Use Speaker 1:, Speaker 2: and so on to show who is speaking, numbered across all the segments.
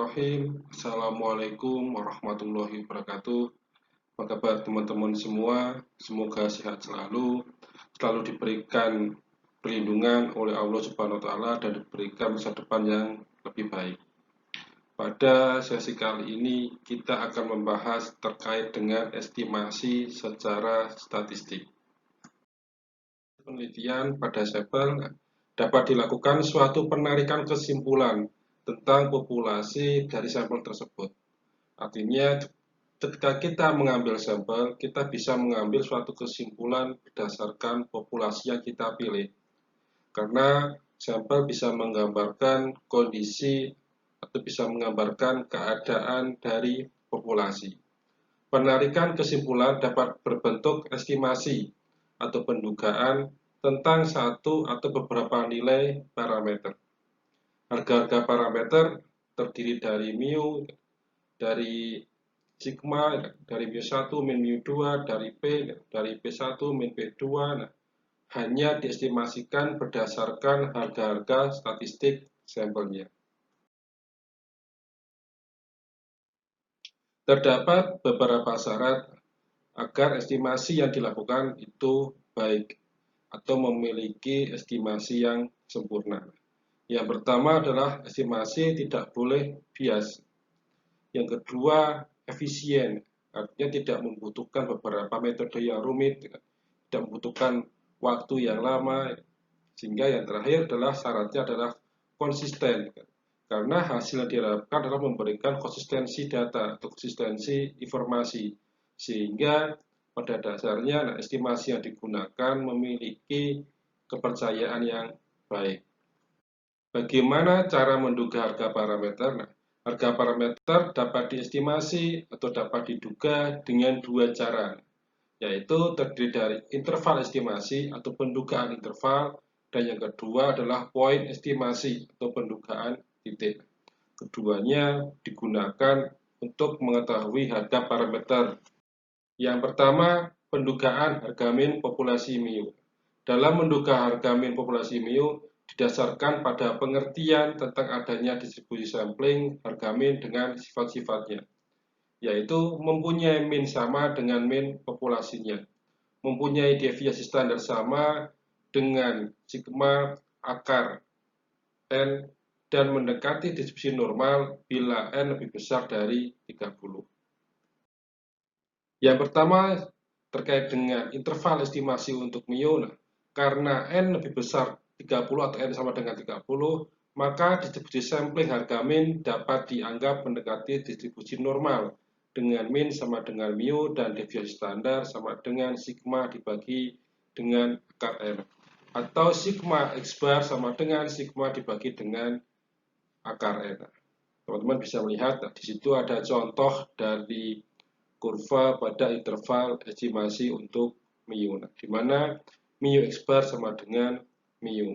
Speaker 1: Bismillahirrahmanirrahim. Assalamualaikum warahmatullahi wabarakatuh. Apa kabar teman-teman semua? Semoga sehat selalu diberikan perlindungan oleh Allah Subhanahu wa Ta'ala, dan diberikan masa depan yang lebih baik. Pada sesi kali ini kita akan membahas terkait dengan estimasi secara statistik. Penelitian pada sampel dapat dilakukan suatu penarikan kesimpulan tentang populasi dari sampel tersebut. Artinya, ketika kita mengambil sampel, kita bisa mengambil suatu kesimpulan berdasarkan populasi yang kita pilih. Karena sampel bisa menggambarkan kondisi atau bisa menggambarkan keadaan dari populasi. Penarikan kesimpulan dapat berbentuk estimasi atau pendugaan tentang satu atau beberapa nilai parameter. Harga-harga parameter terdiri dari mu, dari sigma, dari mu1, min mu2, dari P1, min P2, hanya diestimasikan berdasarkan harga-harga statistik sampelnya. Terdapat beberapa syarat agar estimasi yang dilakukan itu baik atau memiliki estimasi yang sempurna. Yang pertama adalah estimasi tidak boleh bias. Yang kedua, efisien, artinya tidak membutuhkan beberapa metode yang rumit, tidak membutuhkan waktu yang lama, sehingga yang terakhir adalah syaratnya adalah konsisten, karena hasil yang diharapkan adalah memberikan konsistensi data atau konsistensi informasi, sehingga pada dasarnya estimasi yang digunakan memiliki kepercayaan yang baik. Bagaimana cara menduga harga parameter? Harga parameter dapat diestimasi atau dapat diduga dengan dua cara, yaitu terdiri dari interval estimasi atau pendugaan interval, dan yang kedua adalah point estimasi atau pendugaan titik. Keduanya digunakan untuk mengetahui harga parameter. Yang pertama, pendugaan harga min populasi mu. Dalam menduga harga min populasi mu, didasarkan pada pengertian tentang adanya distribusi sampling harga min dengan sifat-sifatnya, yaitu mempunyai min sama dengan min populasinya, mempunyai deviasi standar sama dengan sigma akar n, dan mendekati distribusi normal bila n lebih besar dari 30. Yang pertama terkait dengan interval estimasi untuk mu. Karena n lebih besar 30 atau n sama dengan 30, maka distribusi sampling harga min dapat dianggap mendekati distribusi normal dengan min sama dengan mu dan deviasi standar sama dengan sigma dibagi dengan akar n, atau sigma x bar sama dengan sigma dibagi dengan akar n. Teman-teman bisa melihat di situ ada contoh dari kurva pada interval estimasi untuk mu, di mana mu x bar sama dengan mu.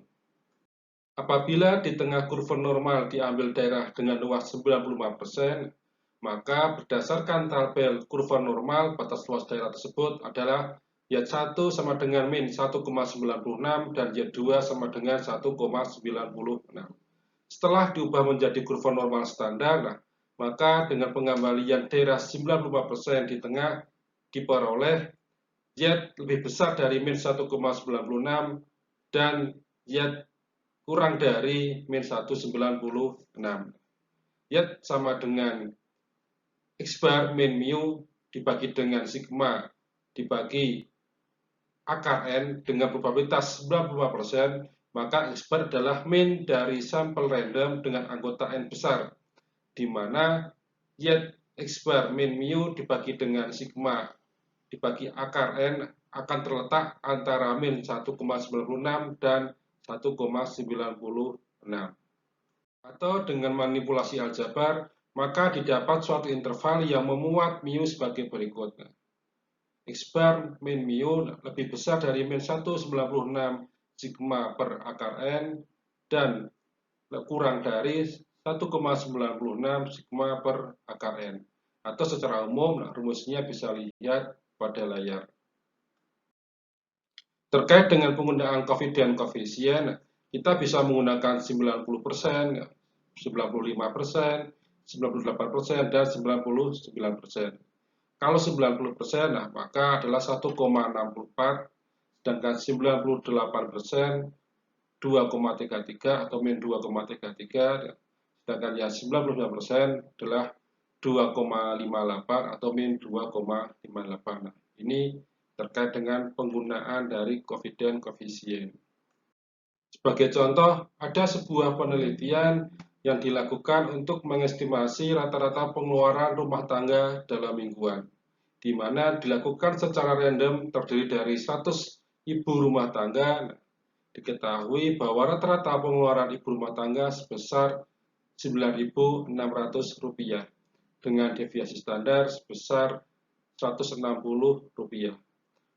Speaker 1: Apabila di tengah kurva normal diambil daerah dengan luas 95%, maka berdasarkan tabel kurva normal, batas luas daerah tersebut adalah Y1 sama dengan min 1,96 dan Y2 sama dengan 1,96. Setelah diubah menjadi kurva normal standar, maka dengan pengembalian daerah 95% di tengah diperoleh Y lebih besar dari min 1,96 dan Y kurang dari min 196. Y sama dengan x bar min mu dibagi dengan sigma dibagi akar n dengan probabilitas 95%, maka x bar adalah min dari sampel random dengan anggota n besar, di mana Y x bar min mu dibagi dengan sigma dibagi akar n akan terletak antara min 1,96 dan 1,96. Atau dengan manipulasi aljabar, maka didapat suatu interval yang memuat mu sebagai berikut. X bar min mu lebih besar dari min 196 sigma per akar n dan kurang dari 1,96 sigma per akar n. Atau secara umum, rumusnya bisa lihat pada layar. Terkait dengan penggunaan confidence coefficient, kita bisa menggunakan 90%, 95%, 98% dan 99%. Kalau 90%, nah maka adalah 1,64, sedangkan 98% 2,33 atau min 2,33, sedangkan yang 99% adalah 2,58 atau min 2,58. Nah, ini terkait dengan penggunaan dari coefficient koefisien. Sebagai contoh, ada sebuah penelitian yang dilakukan untuk mengestimasi rata-rata pengeluaran rumah tangga dalam mingguan, di mana dilakukan secara random terdiri dari 100 ibu rumah tangga. Diketahui bahwa rata-rata pengeluaran ibu rumah tangga sebesar Rp9.600 dengan deviasi standar sebesar Rp160.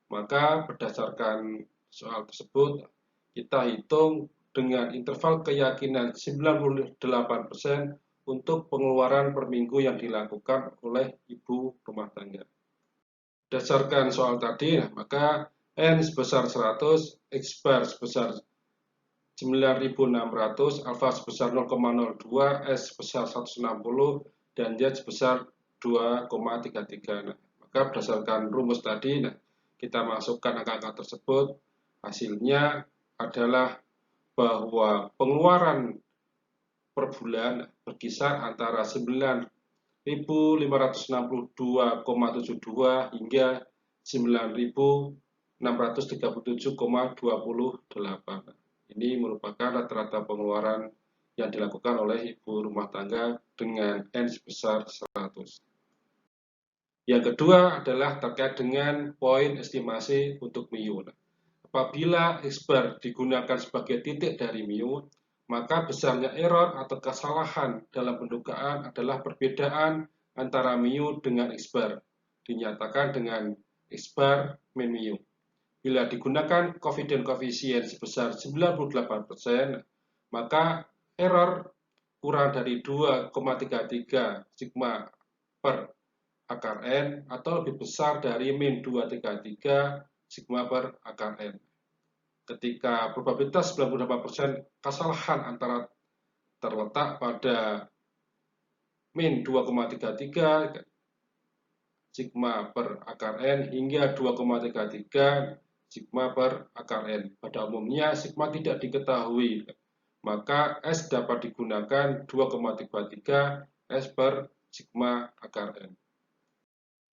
Speaker 1: Maka berdasarkan soal tersebut, kita hitung dengan interval keyakinan 98% untuk pengeluaran per minggu yang dilakukan oleh ibu rumah tangga. Berdasarkan soal tadi, maka N sebesar 100, X bar sebesar 9.600, alfa sebesar 0,02, S sebesar 160, dan Z sebesar 2,33. Nah, maka berdasarkan rumus tadi, kita masukkan angka-angka tersebut, hasilnya adalah bahwa pengeluaran per bulan berkisar antara 9.562,72 hingga 9.637,28. Ini merupakan rata-rata pengeluaran yang dilakukan oleh ibu rumah tangga dengan N sebesar 100. Yang kedua adalah terkait dengan poin estimasi untuk mu. Apabila X bar digunakan sebagai titik dari mu, maka besarnya error atau kesalahan dalam pendugaan adalah perbedaan antara mu dengan X bar, dinyatakan dengan X bar min mu. Bila digunakan coefficient koefisien sebesar 98%, maka error kurang dari 2,33 sigma per akar N atau lebih besar dari min 2,33 sigma per akar N. Ketika probabilitas 98% kesalahan antara terletak pada min 2,33 sigma per akar N hingga 2,33 sigma per akar N. Pada umumnya sigma tidak diketahui, maka S dapat digunakan 2,33 S per sigma akar N.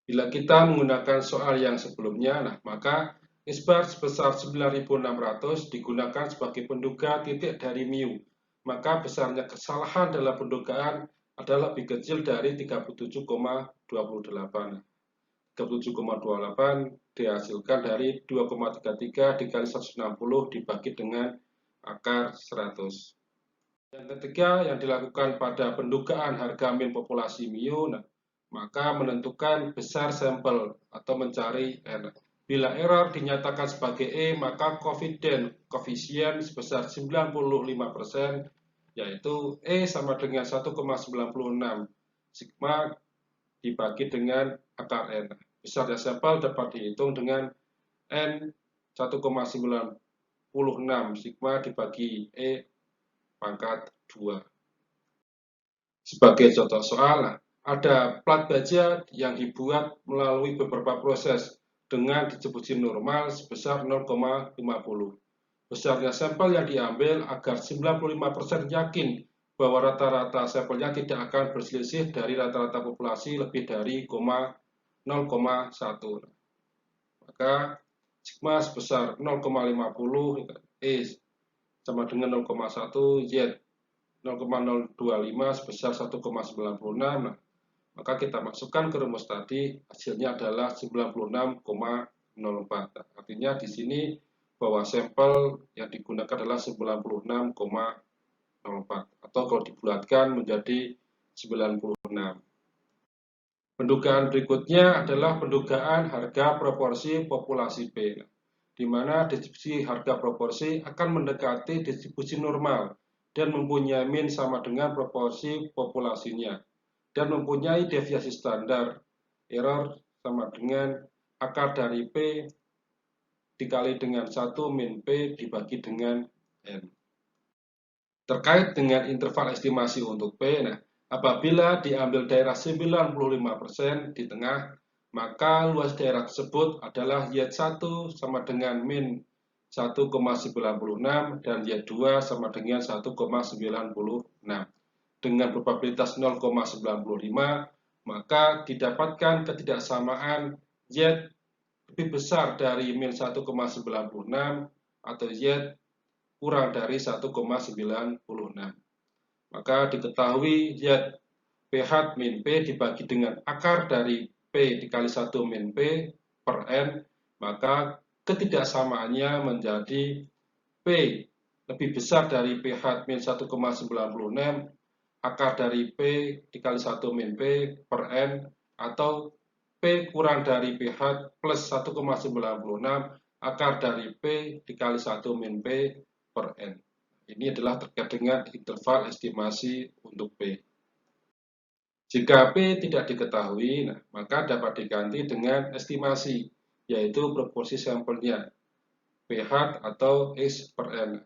Speaker 1: Bila kita menggunakan soal yang sebelumnya, maka X bar sebesar 9.600 digunakan sebagai penduga titik dari mu, maka besarnya kesalahan dalam pendugaan adalah lebih kecil dari 37,28. 37,28 dihasilkan dari 2,33 dikali 160 dibagi dengan akar 100. Yang ketiga yang dilakukan pada pendugaan harga min populasi mu, maka menentukan besar sampel atau mencari N. Bila error dinyatakan sebagai E, maka coefficient koefisien sebesar 95%, yaitu E sama dengan 1,96 sigma dibagi dengan akar N. Besarnya sampel dapat dihitung dengan N 1,96 sigma dibagi E pangkat 2. Sebagai contoh soal, ada plat baja yang dibuat melalui beberapa proses dengan distribusi normal sebesar 0,50. Besarnya sampel yang diambil agar 95% yakin bahwa rata-rata sampelnya tidak akan berselisih dari rata-rata populasi lebih dari 0,1. Maka sigma sebesar 0,50, E sama dengan 0,1, Z 0,025 sebesar 1,96. Maka kita masukkan ke rumus tadi, hasilnya adalah 96,04. Artinya di sini bahwa sampel yang digunakan adalah 96,04 atau kalau dibulatkan menjadi 96. Pendugaan berikutnya adalah pendugaan harga proporsi populasi P, di mana distribusi harga proporsi akan mendekati distribusi normal dan mempunyai min sama dengan proporsi populasinya, dan mempunyai deviasi standar error sama dengan akar dari P dikali dengan 1 min P dibagi dengan N. Terkait dengan interval estimasi untuk P, Apabila diambil daerah 95% di tengah, maka luas daerah tersebut adalah Y1 sama dengan min 1,96 dan Y2 sama dengan 1,96. Dengan probabilitas 0,95, maka didapatkan ketidaksamaan Y lebih besar dari min 1,96 atau Y kurang dari 1,96. Maka diketahui Y PH min P dibagi dengan akar dari P dikali 1 min P per N, maka ketidaksamaannya menjadi P lebih besar dari PH min 1,96 akar dari P dikali 1 min P per N, atau P kurang dari PH plus 1,96 akar dari P dikali 1 min P per N. Ini adalah terkait dengan interval estimasi untuk P. Jika P tidak diketahui, maka dapat diganti dengan estimasi, yaitu proporsi sampelnya, PH atau X per N.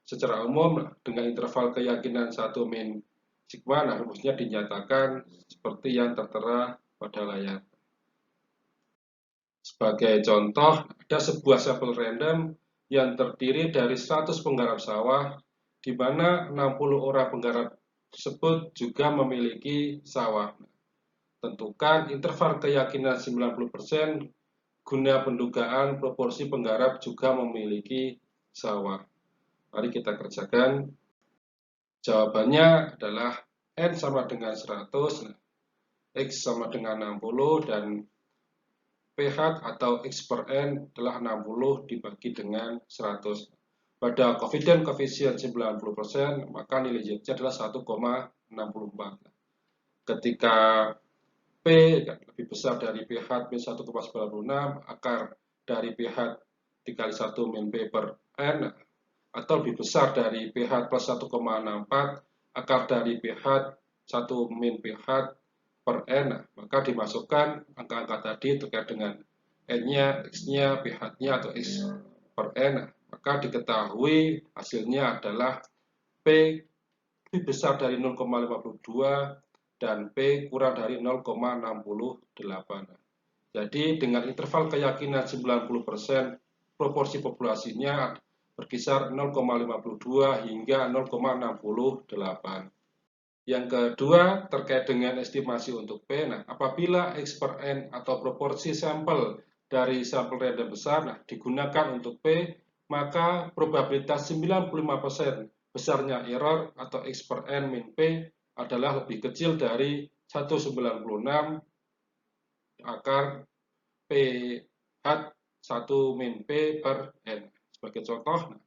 Speaker 1: Secara umum, dengan interval keyakinan 1 min sigma, rumusnya dinyatakan seperti yang tertera pada layar. Sebagai contoh, ada sebuah sampel random yang terdiri dari 100 penggarap sawah, di mana 60 orang penggarap tersebut juga memiliki sawah. Tentukan interval keyakinan 90% guna pendugaan proporsi penggarap juga memiliki sawah. Mari kita kerjakan. Jawabannya adalah N sama dengan 100, X sama dengan 60, dan PH atau X per N adalah 60 dibagi dengan 100. Pada confidence coefficient 90%, maka nilai Z adalah 1,64. Ketika P lebih besar dari PH min 1,96, akar dari PH dikali 1 min P per N, atau lebih besar dari PH plus 1,64, akar dari PH 1 min PH per N, maka dimasukkan angka-angka tadi terkait dengan N-nya, X-nya, PH-nya atau X per N, maka diketahui hasilnya adalah P lebih besar dari 0,52 dan P kurang dari 0,68. Jadi dengan interval keyakinan 90%, proporsi populasinya berkisar 0,52 hingga 0,68. Yang kedua, terkait dengan estimasi untuk P. Apabila X per N atau proporsi sampel dari sampel random besar digunakan untuk P, maka probabilitas 95% besarnya error atau X per N min P adalah lebih kecil dari 196 akar PH 1 min P per N. Sebagai contoh,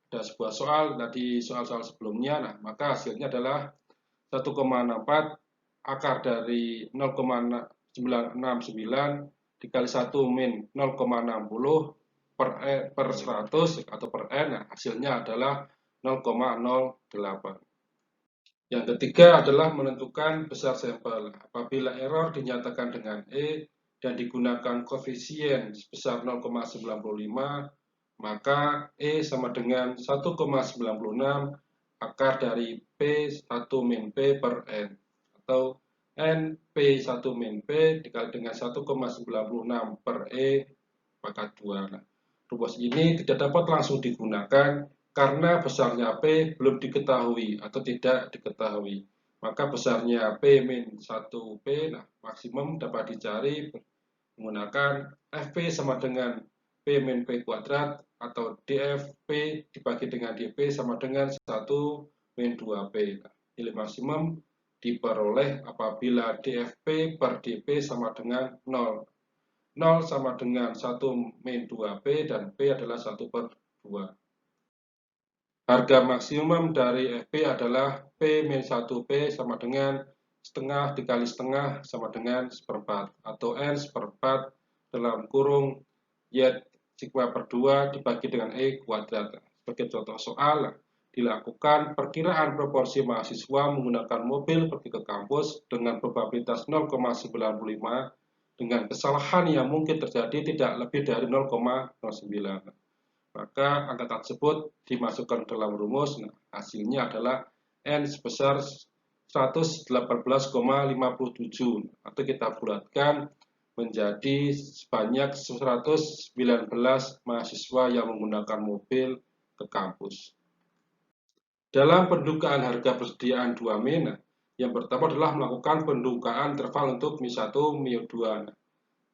Speaker 1: ada sebuah soal tadi soal-soal sebelumnya, maka hasilnya adalah 1,64 akar dari 0,969 dikali 1 min 0,60 per 100 atau per N, hasilnya adalah 0,08. Yang ketiga adalah menentukan besar sampel. Apabila error dinyatakan dengan E dan digunakan koefisien sebesar 0,95, maka E sama dengan 1,96 akar dari P1 min P per N, atau N P1 min P dikali dengan 1,96 per E pangkat 2. Rumus ini tidak dapat langsung digunakan karena besarnya P belum diketahui atau tidak diketahui. Maka besarnya P min 1P maksimum dapat dicari menggunakan FP sama dengan P min P kuadrat, atau DFP dibagi dengan DP sama dengan 1 min 2P. Nilai maksimum diperoleh apabila DFP per DP sama dengan 0. 0 sama dengan 1 min 2P dan P adalah 1 per 2. Harga maksimum dari FP adalah P min 1P sama dengan setengah dikali setengah sama dengan seperempat, atau N seperempat dalam kurung Y sigma per 2 dibagi dengan E kuadrat. Sebagai contoh soal, dilakukan perkiraan proporsi mahasiswa menggunakan mobil pergi ke kampus dengan probabilitas 0,95 dengan kesalahan yang mungkin terjadi tidak lebih dari 0,09. Maka angka tersebut dimasukkan dalam rumus, hasilnya adalah N sebesar 118,57 atau kita bulatkan menjadi sebanyak 119 mahasiswa yang menggunakan mobil ke kampus. Dalam pendugaan harga persediaan 2 Mei, yang pertama adalah melakukan pendugaan interval untuk Mi1, Mi2.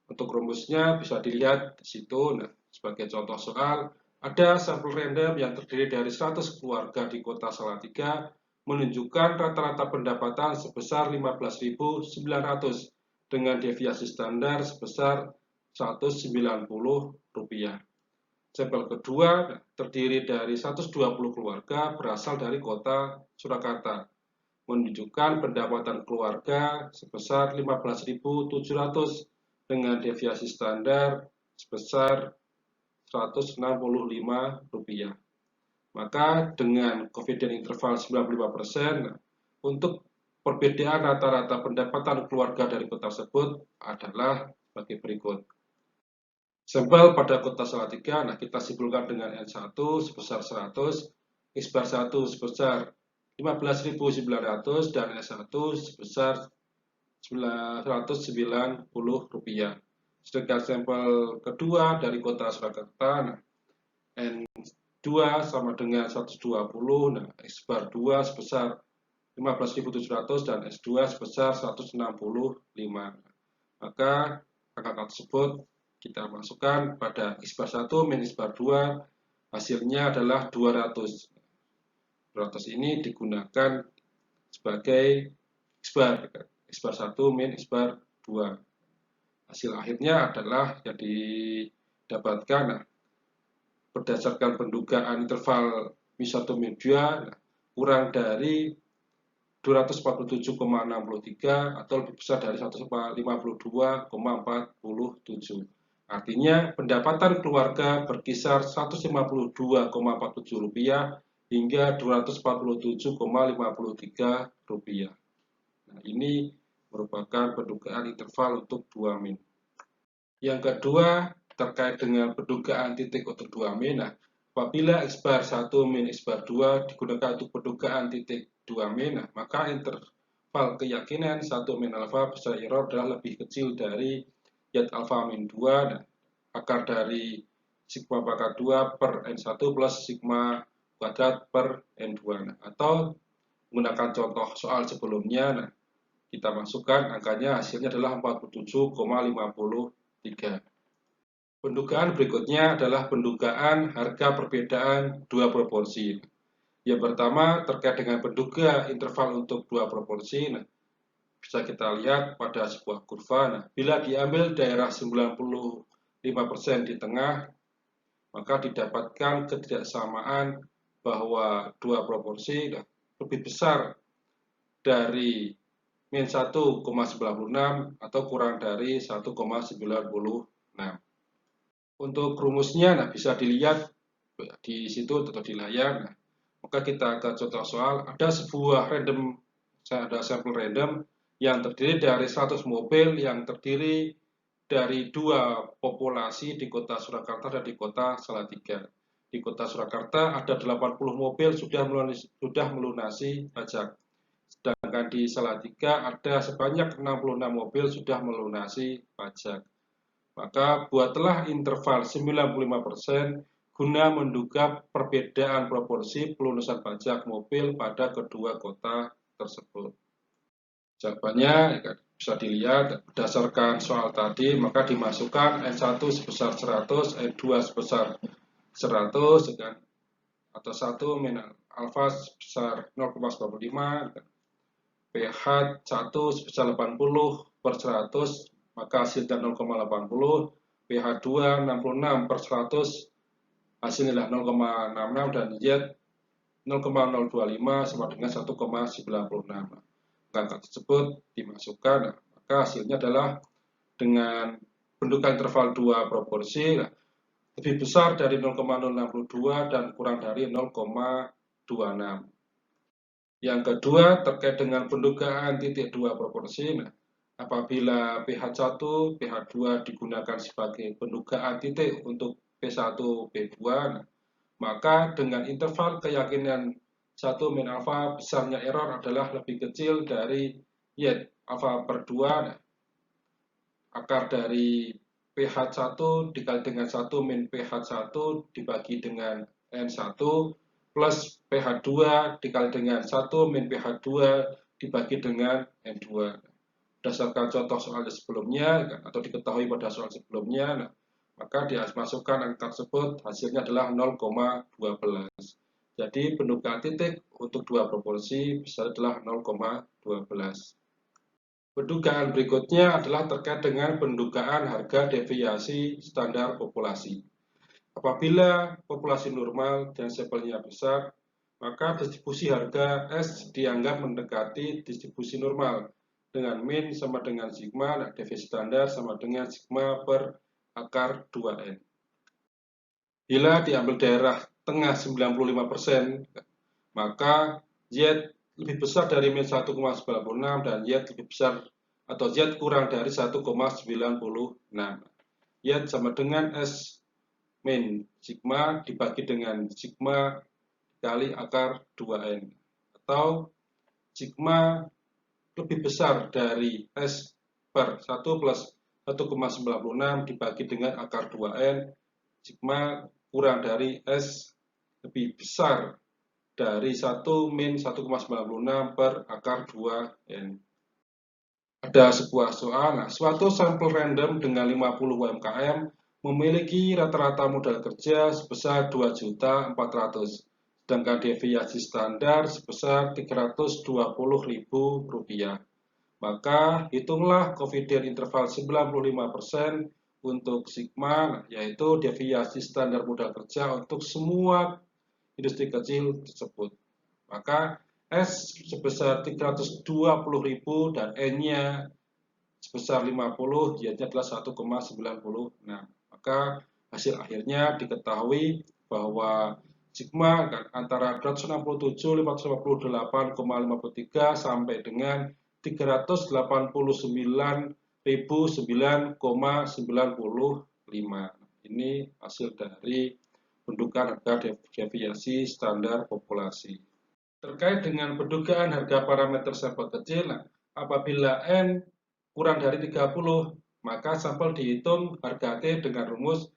Speaker 1: Untuk rumusnya bisa dilihat di situ. Sebagai contoh soal, ada sampel random yang terdiri dari 100 keluarga di kota Salatiga menunjukkan rata-rata pendapatan sebesar 15.900 dengan deviasi standar sebesar Rp190. Sampel kedua terdiri dari 120 keluarga berasal dari kota Surakarta, menunjukkan pendapatan keluarga sebesar 15.700 dengan deviasi standar sebesar Rp165. Maka dengan confidence interval 95%, untuk perbedaan rata-rata pendapatan keluarga dari kota tersebut adalah sebagai berikut. Sampel pada kota Salatiga, kita simpulkan dengan N1 sebesar 100, X-bar 1 sebesar 15.900 dan S1 sebesar Rp190. Sedangkan sampel kedua dari kota Surakarta, N2 sama dengan 120, X-bar 2 sebesar 15.700 dan S2 sebesar 165. Maka angka tersebut kita masukkan pada X-bar 1 min X-bar 2, hasilnya adalah 200. 200 ini digunakan sebagai X-bar 1 min X-bar 2. Hasil akhirnya adalah yang didapatkan berdasarkan pendugaan interval Mi1 Mi2 kurang dari 247,63 atau lebih besar dari 152,47. Artinya pendapatan keluarga berkisar Rp152,47 hingga Rp247,53. Nah, ini merupakan pendugaan interval untuk 2 Mei. Yang kedua, terkait dengan pendugaan titik untuk 2 Mei. Apabila X-bar 1 min X-bar 2 digunakan untuk pendugaan titik 2 Mei, maka interval keyakinan 1 min alfa besar error adalah lebih kecil dari yat alfa min 2, akar dari sigma pangkat 2 per N1 plus sigma kuadrat per N2. Atau menggunakan contoh soal sebelumnya, kita masukkan angkanya, hasilnya adalah 47,53. Pendugaan berikutnya adalah pendugaan harga perbedaan dua proporsi. Yang pertama terkait dengan penduga interval untuk dua proporsi. Bisa kita lihat pada sebuah kurva. Bila diambil daerah 95% di tengah, maka didapatkan ketidaksamaan bahwa dua proporsi lebih besar dari min 1,96 atau kurang dari 1,96. Untuk rumusnya bisa dilihat di situ atau di layar. Maka kita akan contoh soal, ada sampel random yang terdiri dari 100 mobil yang terdiri dari dua populasi di kota Surakarta dan di kota Salatiga. Di kota Surakarta ada 80 mobil sudah melunasi pajak. Sedangkan di Salatiga ada sebanyak 66 mobil sudah melunasi pajak. Maka buatlah interval 95% guna menduga perbedaan proporsi pelunasan pajak mobil pada kedua kota tersebut. Jawabannya bisa dilihat berdasarkan soal tadi, maka dimasukkan N1 sebesar 100, N2 sebesar 100, atau 1 min alfa sebesar 0,95, pH 1 sebesar 80 per 100, maka hasilnya 0,80, pH 2 66 per 100, hasilnya 0,66 dan Z 0,025 sama dengan 1,96. Angka tersebut dimasukkan, maka hasilnya adalah dengan pendudukan interval 2 proporsi lebih besar dari 0,062 dan kurang dari 0,26. Yang kedua terkait dengan pendugaan titik 2 proporsi. Apabila pH 1, pH 2 digunakan sebagai pendugaan titik untuk P1, P2, maka dengan interval keyakinan 1 min alfa, besarnya error adalah lebih kecil dari Y alfa per 2, akar dari pH1 dikali dengan 1 min pH1 dibagi dengan N1 plus pH2 dikali dengan 1 min pH2 dibagi dengan N2. Berdasarkan contoh soal sebelumnya atau diketahui pada soal sebelumnya, maka dimasukkan angka tersebut hasilnya adalah 0,12. Jadi pendugaan titik untuk dua proporsi besar adalah 0,12. Pendugaan berikutnya adalah terkait dengan pendugaan harga deviasi standar populasi. Apabila populasi normal dan sampelnya besar, maka distribusi harga S dianggap mendekati distribusi normal dengan min sama dengan sigma, deviasi standar sama dengan sigma per akar 2N. Bila diambil daerah tengah 95%, maka Z lebih besar dari min 1,96 dan Y lebih besar atau Z kurang dari 1,96. Y sama dengan S min sigma dibagi dengan sigma kali akar 2N, atau sigma lebih besar dari S per 1 plus 1,96 dibagi dengan akar 2N, sigma kurang dari S lebih besar dari 1 min 1,96 per akar 2N. Ada sebuah soal, suatu sampel random dengan 50 UMKM memiliki rata-rata modal kerja sebesar 2.400.000, sedangkan deviasi standar sebesar Rp320.000. Maka hitunglah koefisien interval 95% untuk sigma, yaitu deviasi standar modal kerja untuk semua industri kecil tersebut. Maka S sebesar 320.000 dan N-nya sebesar 50, Y-nya adalah 1,96. Maka hasil akhirnya diketahui bahwa sigma antara 267.558,53 sampai dengan 389.009,95. Ini hasil dari pendugaan harga deviasi standar populasi. Terkait dengan pendugaan harga parameter sampel kecil, apabila N kurang dari 30, maka sampel dihitung harga T dengan rumus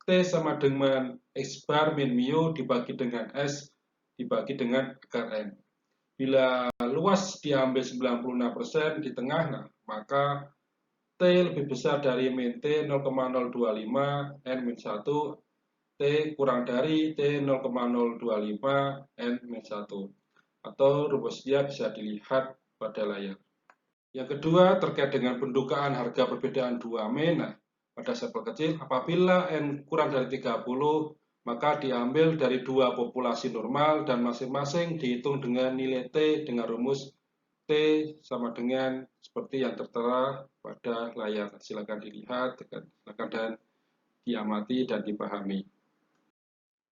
Speaker 1: T sama dengan X bar min mu dibagi dengan S dibagi dengan akar N. Bila luas diambil 96% di tengah, maka T lebih besar dari min T 0,025 N min 1, T kurang dari T 0,025 N min 1. Atau rumusnya bisa dilihat pada layar. Yang kedua terkait dengan pendugaan harga perbedaan 2 min. Pada sampel kecil, apabila N kurang dari 30, maka diambil dari dua populasi normal dan masing-masing dihitung dengan nilai T dengan rumus T sama dengan seperti yang tertera pada layar. Silakan dilihat, silakan dan diamati dan dipahami.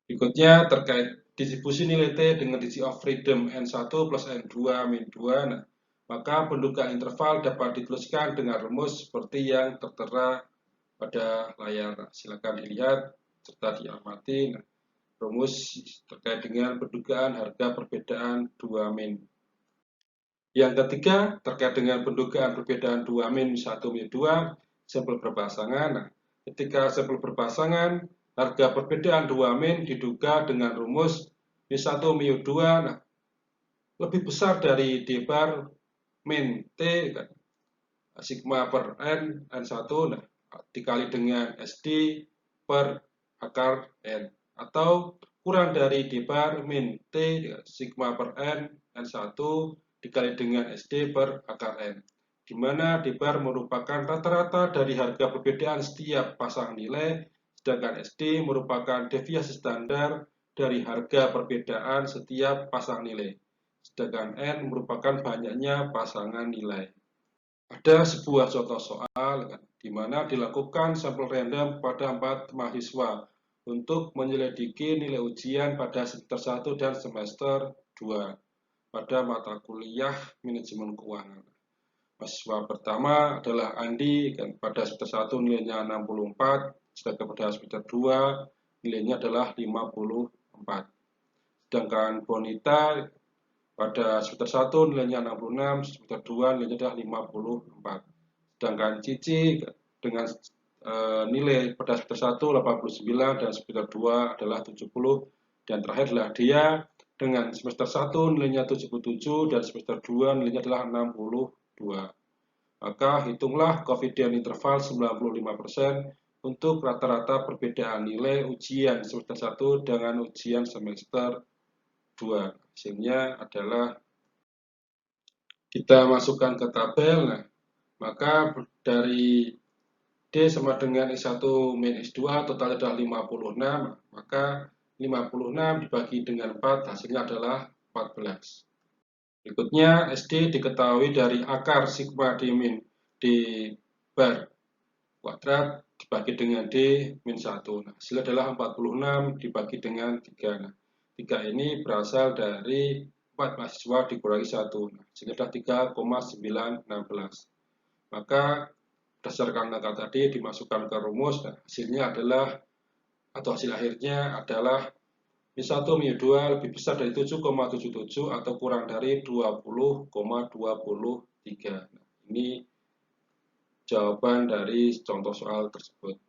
Speaker 1: Berikutnya terkait distribusi nilai T dengan degree of freedom N1 plus N2 min 2. Maka pendugaan interval dapat dituliskan dengan rumus seperti yang tertera pada layar. Silakan dilihat serta diamati rumus terkait dengan pendugaan harga perbedaan 2 min. Yang ketiga terkait dengan pendugaan perbedaan 2 min 1 min 2 sampel berpasangan. Ketika sampel berpasangan, harga perbedaan 2 min diduga dengan rumus Mi1 Mi2 lebih besar dari D bar min T sigma per N N1 dikali dengan SD per akar N, atau kurang dari D bar min T sigma per N N1 dikali dengan SD per akar N, di mana D bar merupakan rata-rata dari harga perbedaan setiap pasang nilai, sedangkan SD merupakan deviasi standar dari harga perbedaan setiap pasang nilai, sedangkan N merupakan banyaknya pasangan nilai. Ada sebuah contoh soal di mana dilakukan sampel random pada 4 mahasiswa untuk menyelidiki nilai ujian pada semester 1 dan semester 2 pada mata kuliah manajemen keuangan. Mahasiswa pertama adalah Andi, pada semester 1 nilainya 64, sedangkan pada semester 2 nilainya adalah 54. Sedangkan bonita pada semester 1 nilainya 66, semester 2 nilainya adalah 54. Sedangkan cici dengan nilai pada semester 1 89 dan semester 2 adalah 70. Dan terakhir adalah dia dengan semester 1 nilainya 77 dan semester 2 nilainya adalah 62. Maka hitunglah confidence interval 95% untuk rata-rata perbedaan nilai ujian semester 1 dengan ujian semester 2. Hasilnya adalah kita masukkan ke tabel. Nah, maka dari D sama dengan S1 min S2 totalnya adalah 56, maka 56 dibagi dengan 4 hasilnya adalah 14. Berikutnya SD diketahui dari akar sigma D min D bar kuadrat dibagi dengan D min 1. Nah, hasilnya adalah 46 dibagi dengan 3. Nah, 3 ini berasal dari 4 mahasiswa dikurangi 1. Nah, hasilnya adalah 3,916. Maka berdasarkan angka tadi dimasukkan ke rumus, nah, hasilnya adalah atau hasil akhirnya adalah min 1 min 2 lebih besar dari 7,77 atau kurang dari 20,23. Nah, ini jawaban dari contoh soal tersebut.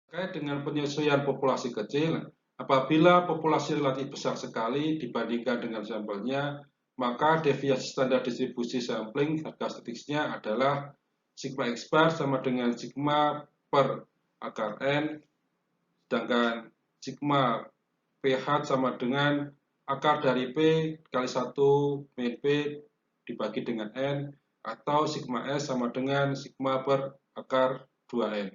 Speaker 1: Terkait dengan penyesuaian populasi kecil, apabila populasi relatif besar sekali dibandingkan dengan sampelnya, maka deviasi standar distribusi sampling harga statistiknya adalah sigma X bar sama dengan sigma per akar N, sedangkan sigma PH sama dengan akar dari P kali 1 min P dibagi dengan N, atau sigma S sama dengan sigma per akar 2N.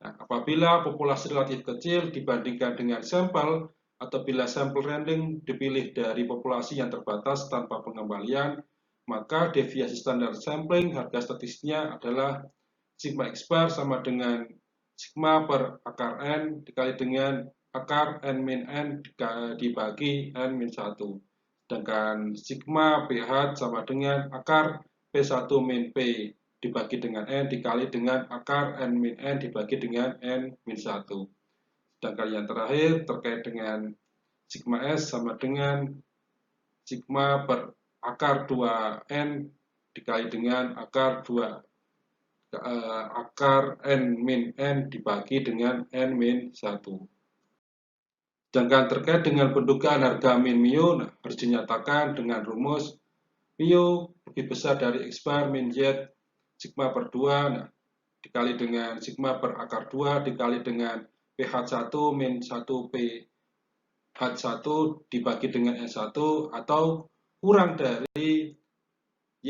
Speaker 1: Nah, apabila populasi relatif kecil dibandingkan dengan sampel, atau bila sampel random dipilih dari populasi yang terbatas tanpa pengembalian, maka deviasi standar sampling harga statistiknya adalah sigma X bar sama dengan sigma per akar N dikali dengan akar N min N dibagi N min 1. Sedangkan sigma PH sama dengan akar P1 min P dibagi dengan N dikali dengan akar N min N dibagi dengan N min 1. Sedangkan yang terakhir terkait dengan sigma S sama dengan sigma per akar 2N dikali dengan akar N min N dibagi dengan N min 1. Sedangkan terkait dengan pendugaan harga min mu, nah, harus dinyatakan dengan rumus mu lebih besar dari X bar min Z sigma per 2, nah, dikali dengan sigma per akar 2 dikali dengan PH1 min 1 PH1 dibagi dengan S1 atau kurang dari Y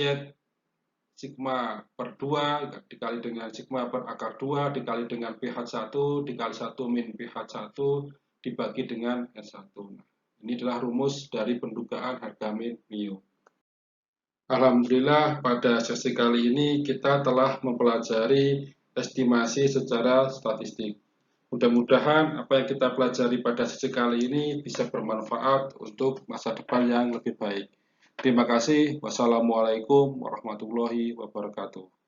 Speaker 1: sigma per 2 dikali dengan sigma per akar 2 dikali dengan PH1 dikali 1 min PH1 dibagi dengan S1. Nah, ini adalah rumus dari pendugaan harga min mu. Alhamdulillah pada sesi kali ini kita telah mempelajari estimasi secara statistik. Mudah-mudahan apa yang kita pelajari pada sesi kali ini bisa bermanfaat untuk masa depan yang lebih baik. Terima kasih. Wassalamualaikum warahmatullahi wabarakatuh.